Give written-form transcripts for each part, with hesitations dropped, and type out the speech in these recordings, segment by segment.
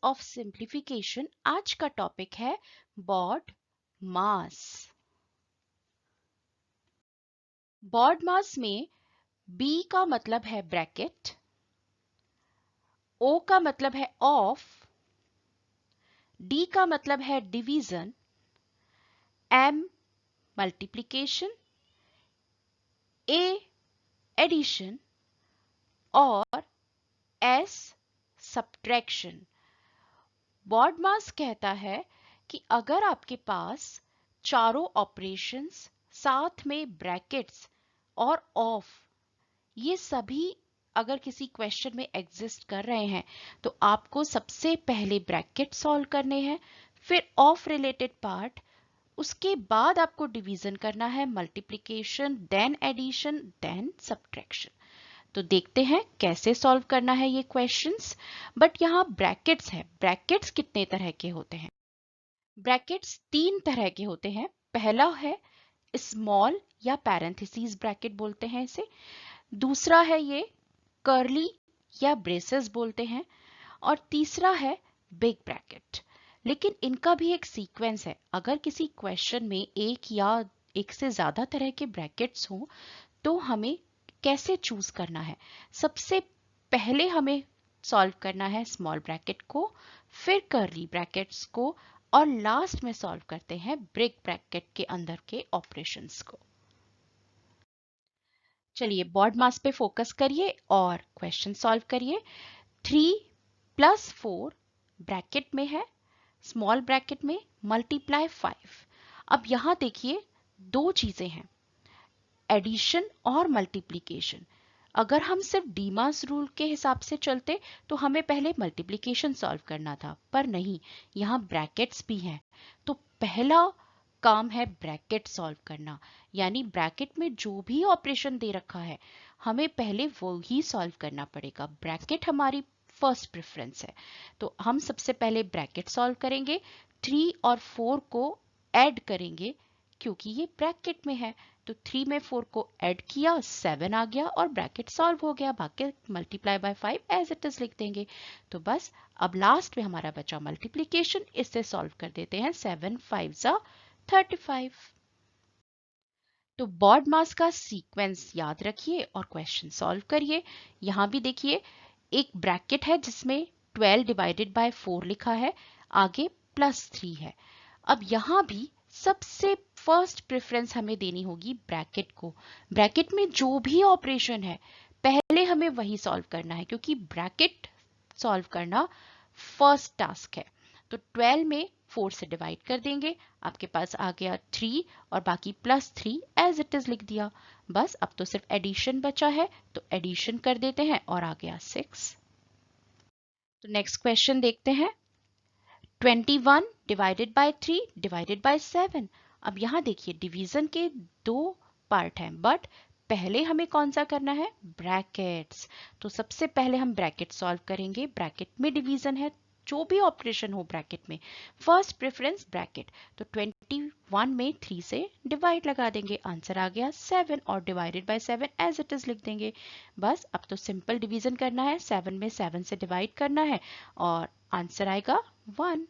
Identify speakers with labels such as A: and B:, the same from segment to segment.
A: Of simplification आज का topic है बॉड मास। बॉड मास में B का मतलब है ब्रैकेट, O का मतलब है ऑफ, D का मतलब है division, M multiplication, A addition और S सब्ट्रैक्शन। बॉड मास कहता है कि अगर आपके पास चारों ऑपरेशंस साथ में ब्रैकेट्स और ऑफ ये सभी अगर किसी क्वेश्चन में एग्जिस्ट कर रहे हैं तो आपको सबसे पहले ब्रैकेट सॉल्व करने हैं, फिर ऑफ रिलेटेड पार्ट, उसके बाद आपको डिवीजन करना है, multiplication, then addition, then subtraction. तो देखते हैं कैसे सॉल्व करना है ये क्वेश्चंस। बट यहाँ ब्रैकेट्स है, ब्रैकेट्स कितने तरह के होते हैं? ब्रैकेट्स तीन तरह के होते हैं। पहला है स्मॉल या पैरेंथेसिस ब्रैकेट बोलते हैं इसे, दूसरा है ये कर्ली या ब्रेसेस बोलते हैं, और तीसरा है बिग ब्रैकेट। लेकिन इनका भी एक सीक्वेंस है। अगर किसी क्वेश्चन में एक या एक से ज्यादा तरह के ब्रैकेट्स हो तो हमें कैसे चूज करना है? सबसे पहले हमें सॉल्व करना है स्मॉल ब्रैकेट को, फिर कर्ली ब्रैकेट्स को, और लास्ट में सॉल्व करते हैं बिग ब्रैकेट के अंदर के ऑपरेशंस को। चलिए बॉड मास पे फोकस करिए और क्वेश्चन सॉल्व करिए। 3 + 4 ब्रैकेट में है, स्मॉल ब्रैकेट में मल्टीप्लाई 5। अब यहां देखिए दो चीजें हैं, एडिशन और मल्टीप्लिकेशन। अगर हम सिर्फ डीमास रूल के हिसाब से चलते तो हमें पहले मल्टीप्लिकेशन सॉल्व करना था, पर नहीं, यहाँ ब्रैकेट्स भी हैं। तो पहला काम है ब्रैकेट सॉल्व करना, यानी ब्रैकेट में जो भी ऑपरेशन दे रखा है हमें पहले वो ही सॉल्व करना पड़ेगा। ब्रैकेट हमारी फर्स्ट प्रेफरेंस है। तो हम सबसे पहले ब्रैकेट सॉल्व करेंगे, 3 और 4 को ऐड करेंगे क्योंकि ये ब्रैकेट में है। तो 3 में 4 को ऐड किया, 7 आ गया और ब्रैकेट सॉल्व हो गया। बाकी multiply by 5 as it is लिख देंगे। तो बस अब लास्ट में हमारा बचा मल्टीप्लिकेशन, इससे सॉल्व कर देते हैं। 7 5 35। तो बॉड मास का सीक्वेंस याद रखिए और क्वेश्चन सॉल्व करिए। यहां भी देखिए एक ब्रैकेट है जिसमें 12 डिवाइडेड बाय 4 लिखा है, आगे +3 है। अब यहां भी सबसे फर्स्ट प्रेफरेंस हमें देनी होगी ब्रैकेट को। ब्रैकेट में जो भी ऑपरेशन है पहले हमें वही सॉल्व करना है, क्योंकि ब्रैकेट सॉल्व करना फर्स्ट टास्क है। तो 12 में 4 से डिवाइड कर देंगे, आपके पास आ गया 3 और बाकी +3 एज इट इज लिख दिया। बस अब तो सिर्फ एडिशन बचा है, तो एडिशन कर देते हैं और आ गया 6। तो नेक्स्ट क्वेश्चन देखते हैं। 21 डिवाइडेड बाय 3 डिवाइडेड बाय 7। अब यहां देखिए डिवीजन के दो पार्ट हैं, बट पहले हमें कौन सा करना है? ब्रैकेट्स। तो सबसे पहले हम ब्रैकेट सॉल्व करेंगे। ब्रैकेट में डिवीजन है, जो भी ऑपरेशन हो ब्रैकेट में फर्स्ट प्रेफरेंस ब्रैकेट। तो 21 में 3 से डिवाइड लगा देंगे, आंसर आ गया 7 और divided by 7 as it is लिख देंगे। बस अब तो सिंपल डिवीजन करना है, 7 में 7 से डिवाइड करना है और आंसर आएगा 1।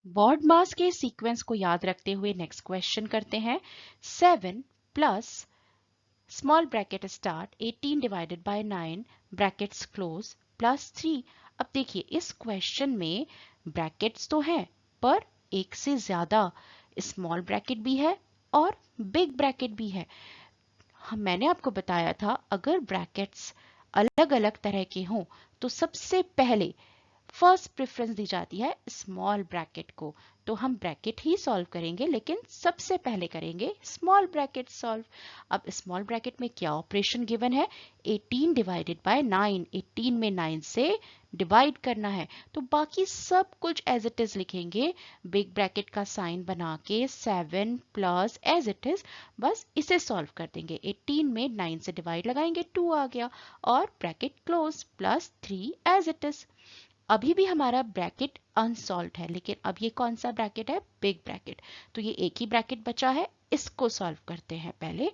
A: बॉड मास के सीक्वेंस को याद रखते हुए नेक्स्ट क्वेश्चन करते हैं। 7 plus small bracket start 18 divided by 9 brackets close +3। अब देखिए इस क्वेश्चन में ब्रैकेट्स तो हैं पर एक से ज्यादा स्मॉल ब्रैकेट भी है और बिग ब्रैकेट भी है। मैंने आपको बताया था अगर ब्रैकेट्स अलग अलग तरह के हों तो सबसे पहले फर्स्ट प्रेफरेंस दी जाती है स्मॉल ब्रैकेट को। तो हम ब्रैकेट ही सॉल्व करेंगे, लेकिन सबसे पहले करेंगे स्मॉल ब्रैकेट सॉल्व। अब स्मॉल ब्रैकेट में क्या ऑपरेशन गिवन है? 18 डिवाइडेड बाय 9। 18 में 9 से डिवाइड करना है, तो बाकी सब कुछ एज इट इज लिखेंगे, बिग ब्रैकेट का साइन बना के 7 प्लस एज इट इज, बस इसे सॉल्व कर देंगे। 18 में 9 से डिवाइड लगाएंगे, 2 आ गया और bracket close +3 as it is. अभी भी हमारा ब्रैकेट अनसॉल्व है, लेकिन अब ये कौन सा ब्रैकेट है? Big bracket. तो ये एक ही ब्रैकेट बचा है, इसको सॉल्व करते हैं पहले।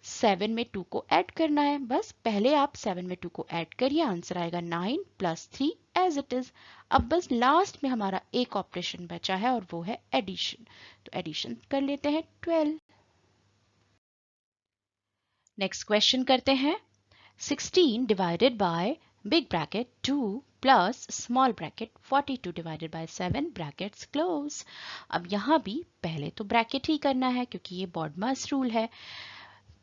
A: 7 में 2 को ऐड करना है। बस पहले आप 7 में 2 को ऐड करिए, आंसर आएगा 9 + 3 एज इट इज। अब बस लास्ट में हमारा एक ऑपरेशन बचा है और वो है एडिशन। तो एडिशन कर लेते हैं 12। नेक्स्ट क्वेश्चन करते हैं। 16 divided by big bracket 2 plus small bracket 42 divided by 7 brackets close. अब यहाँ भी पहले तो ब्रैकेट ही करना है क्योंकि ये बॉडमास रूल है।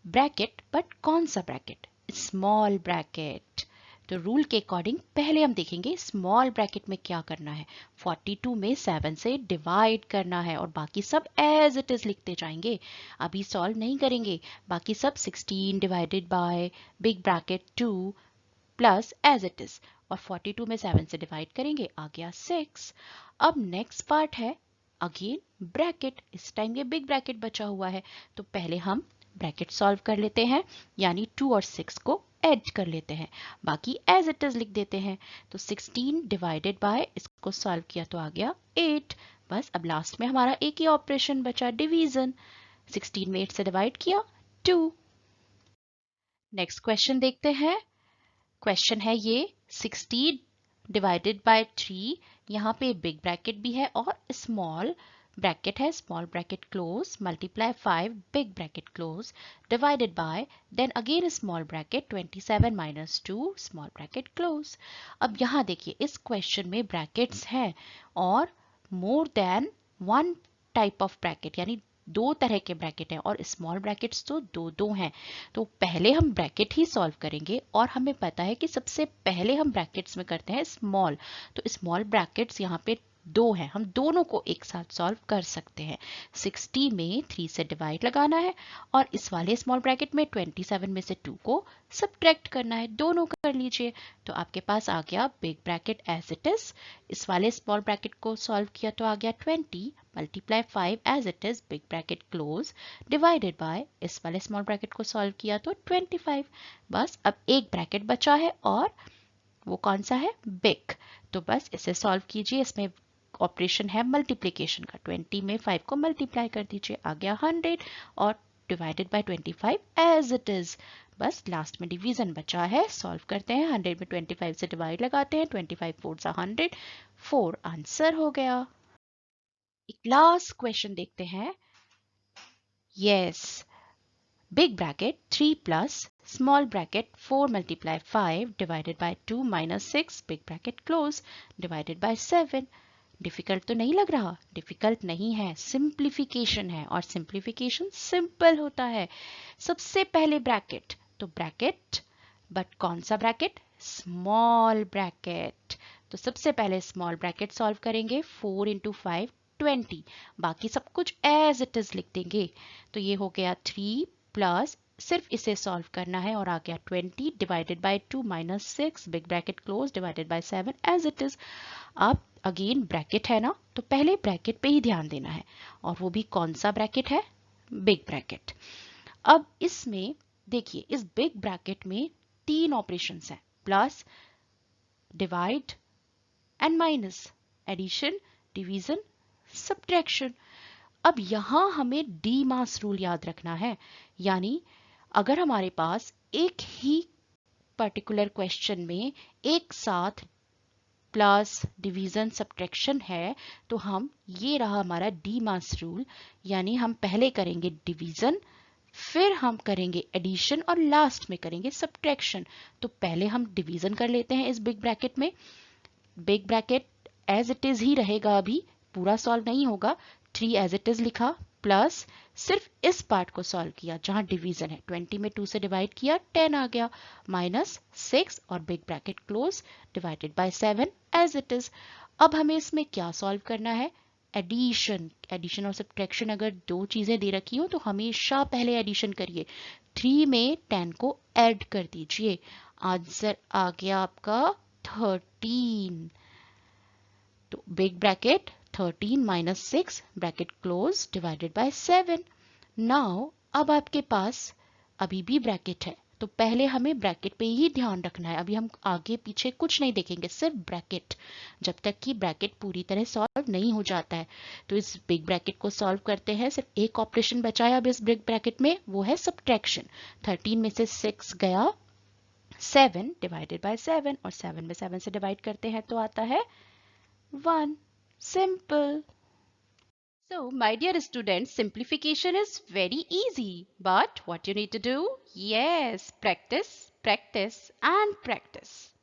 A: ब्रैकेट, बट कौन सा ब्रैकेट? Small bracket. तो रूल के अकॉर्डिंग पहले हम देखेंगे स्मॉल ब्रैकेट में क्या करना है। 42 में 7 से डिवाइड करना है और बाकी सब एज इट इज लिखते जाएंगे, अभी सॉल्व नहीं करेंगे। बाकी सब 16 divided by big bracket 2 plus as it is, और 42 में 7 से डिवाइड करेंगे, आ गया 6। अब नेक्स्ट पार्ट है अगेन ब्रैकेट। इस टाइम ये बिग ब्रैकेट बचा हुआ है, तो पहले हम ब्रैकेट सॉल्व कर लेते हैं, यानी 2 और 6 को ऐड कर लेते हैं, बाकी एज इट इज लिख देते हैं। तो 16 डिवाइडेड बाय, इसको सॉल्व किया तो आ गया 8। बस अब लास्ट में हमारा एक ही ऑपरेशन बचा, डिवीजन। 16 में 8 से डिवाइड किया 2। नेक्स्ट क्वेश्चन देखते हैं। क्वेश्चन है ये 16 डिवाइडेड बाय 3, यहाँ पे बिग ब्रैकेट भी है और स्मॉल ब्रैकेट है, small bracket close, multiply 5 big bracket close divided by, then again small bracket 27 minus 2 small bracket close. अब यहाँ देखिए इस क्वेश्चन में ब्रैकेट्स हैं और more than one type of bracket, यानी 2 तरह के ब्रैकेट हैं और स्मॉल ब्रैकेट्स तो 2 हैं। तो पहले हम ब्रैकेट ही सॉल्व करेंगे और हमें पता है कि सबसे पहले हम ब्रैकेट्स में करते हैं स्मॉल। तो स्मॉल ब्रैकेट्स यहाँ पे 2 हैं, हम दोनों को एक साथ सॉल्व कर सकते हैं। 60 में 3 से डिवाइड लगाना है और इस वाले स्मॉल ब्रैकेट में 27 में से 2 को सब्ट्रैक्ट करना है, दोनों कर लीजिए। तो आपके पास आ गया big bracket as it is, इस वाले स्मॉल ब्रैकेट को सॉल्व किया तो आ गया 20 multiply 5 as it is big bracket close divided by, इस वाले स्मॉल ब्रैकेट को सॉल्व किया तो 25। बस अब एक ब्रैकेट बचा है और वो कौन सा है? बिग। तो बस इसे सॉल्व कीजिए, इसमें ऑपरेशन है मल्टीप्लिकेशन का, 20 में 5 को मल्टीप्लाई कर दीजिए, आ गया 100 और divided by 25 as it is. बस लास्ट में डिवीजन बचा है, सॉल्व करते हैं। 100 में 25 से डिवाइड लगाते हैं, 25 4 सा 100, 4 आंसर हो गया। एक लास्ट क्वेश्चन देखते हैं। Yes, big bracket 3 plus small bracket 4 multiply 5 divided by 2 minus 6 big bracket close divided by 7। Difficult तो नहीं लग रहा? डिफिकल्ट नहीं है, सिंप्लीफिकेशन है और सिंप्लीफिकेशन सिंपल होता है। सबसे पहले ब्रैकेट, तो ब्रैकेट, बट कौन सा ब्रैकेट? Small bracket. तो सबसे पहले स्मॉल ब्रैकेट सॉल्व करेंगे, 4 इंटू 5 20, बाकी सब कुछ एज इट इज लिख देंगे। तो ये हो गया 3 प्लस, सिर्फ इसे सॉल्व करना है और आ गया 20 divided by 2 minus 6 big bracket close divided by 7 as it is. अब अगेन ब्रैकेट है ना, तो पहले ब्रैकेट पे ही ध्यान देना है, और वो भी कौन सा ब्रैकेट है? Big bracket. अब इसमें देखिए, इस बिग ब्रैकेट में 3 ऑपरेशंस हैं, plus, divide and minus, addition, division, subtraction. अब यहां हमें डी मास रूल याद रखना है, यानी अगर हमारे पास एक ही पर्टिकुलर क्वेश्चन में एक साथ प्लस, डिवीजन, सब्ट्रैक्शन है, तो हम, ये रहा हमारा डी मास रूल, यानी हम पहले करेंगे डिवीजन, फिर हम करेंगे एडिशन और लास्ट में करेंगे सब्ट्रैक्शन। तो पहले हम डिवीजन कर लेते हैं इस बिग ब्रैकेट में। Big bracket as it is ही रहेगा, अभी पूरा सॉल्व नहीं होगा। 3 एज इट इज लिखा, प्लस सिर्फ इस पार्ट को सॉल्व किया जहां डिवीजन है, 20 में 2 से डिवाइड किया 10 आ गया, माइनस 6 और big bracket close divided by 7 as it is. अब हमें इसमें क्या सॉल्व करना है? एडिशन। एडिशन और सब्ट्रैक्शन, अगर 2 चीजें दे रखी हो तो हमेशा पहले एडिशन करिए। 3 में 10 को ऐड कर दीजिए, आंसर आ गया आपका 13। तो big bracket 13 minus 6 bracket close divided by 7। Now अब आपके पास अभी भी ब्रैकेट है, तो पहले हमें ब्रैकेट पे ही ध्यान रखना है। अभी हम आगे पीछे कुछ नहीं देखेंगे, सिर्फ ब्रैकेट, जब तक कि ब्रैकेट पूरी तरह सॉल्व नहीं हो जाता है। तो इस बिग ब्रैकेट को सॉल्व करते हैं। सिर्फ एक ऑपरेशन बचा है अब इस बिग ब्रैकेट में, वो है सब्ट्रैक्शन। 13 में से 6 गया, 7 डिवाइडेड बाय 7, और 7 में 7 से डिवाइड करते हैं तो आता है 1. Simple. So, my dear students, simplification is very easy. But what you need to do? Yes, practice, practice, and practice.